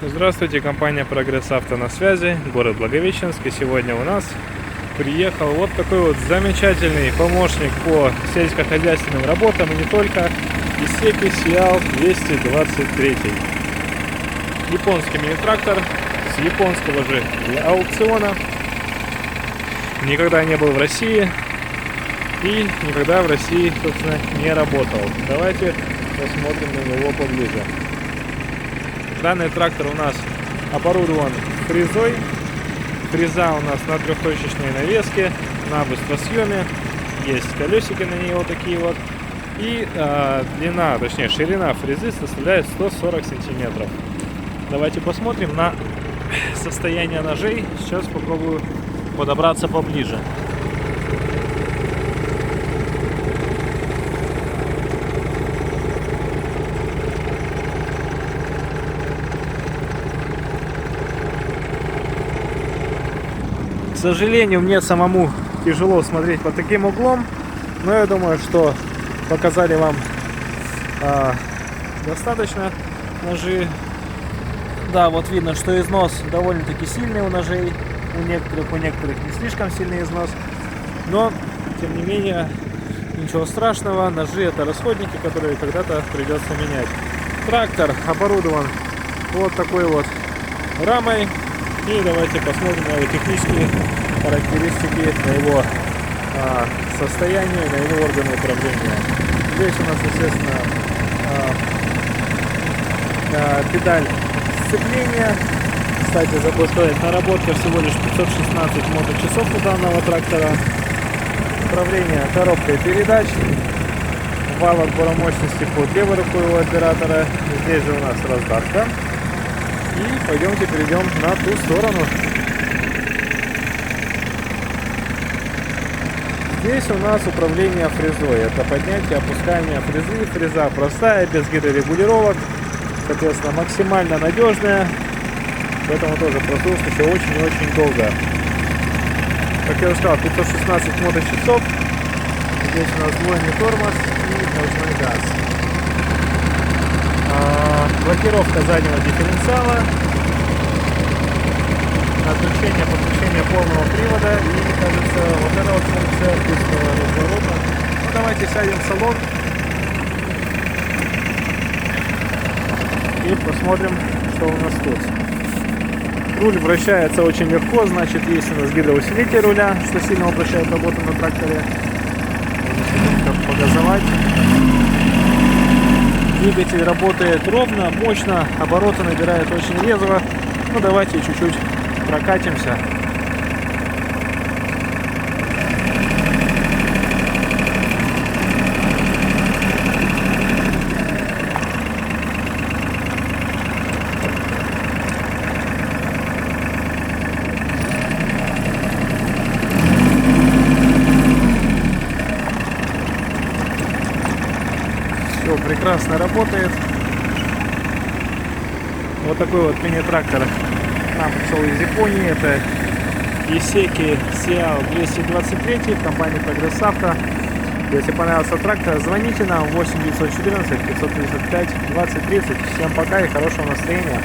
Здравствуйте, компания Прогресс Авто на связи, город Благовещенск. И сегодня у нас приехал вот такой вот замечательный помощник по сельскохозяйственным работам и не только. Исеки Сиал 223. Японский мини-трактор с японского же аукциона. Никогда не был в России и никогда в России, собственно, не работал. Давайте посмотрим на него поближе. Данный трактор у нас оборудован фрезой. Фреза у нас на трехточечной навеске, на быстросъеме. Есть колесики на ней вот такие вот. И ширина фрезы составляет 140 сантиметров. Давайте посмотрим на состояние ножей. Сейчас попробую подобраться поближе. К сожалению, мне самому тяжело смотреть под таким углом, но я думаю, что показали вам достаточно ножи. Да, вот видно, что износ довольно-таки сильный у ножей, у некоторых не слишком сильный износ, но тем не менее ничего страшного, ножи это расходники, которые когда-то придется менять. Трактор оборудован вот такой вот рамой. И давайте посмотрим на его технические характеристики, на его состояние, на его органы управления. Здесь у нас, естественно, педаль сцепления. Кстати, забыл сказать, наработка всего лишь 516 моточасов у данного трактора. Управление коробкой передач. Вал отбора мощности под левой рукой у оператора. Здесь же у нас раздатка. И пойдемте перейдем на ту сторону. Здесь у нас управление фрезой. Это поднятие, опускание фрезы. Фреза простая, без гидрорегулировок. Соответственно, максимально надежная. Поэтому тоже прослужит еще очень и очень долго. Как я уже сказал, 516 моточасов. Здесь у нас двойный тормоз и двойной газ. Блокировка заднего дифференциала, подключение полного привода и, кажется, вот эта вот функция быстрого разворота. Ну, давайте сядем в салон и посмотрим, что у нас тут. Руль вращается очень легко, значит, есть у нас гидроусилитель руля, что сильно упрощает работу на тракторе. Можно погазовать. Двигатель работает ровно, мощно, обороты набирает очень резво. Ну, давайте чуть-чуть прокатимся. Все прекрасно работает. Вот такой вот мини-трактор нам пришел из Японии. Это Исеки Сиал 223 в компании Прогресс Авто. Если понравился трактор, звоните нам 8 914 535 20 30. Всем пока и хорошего настроения.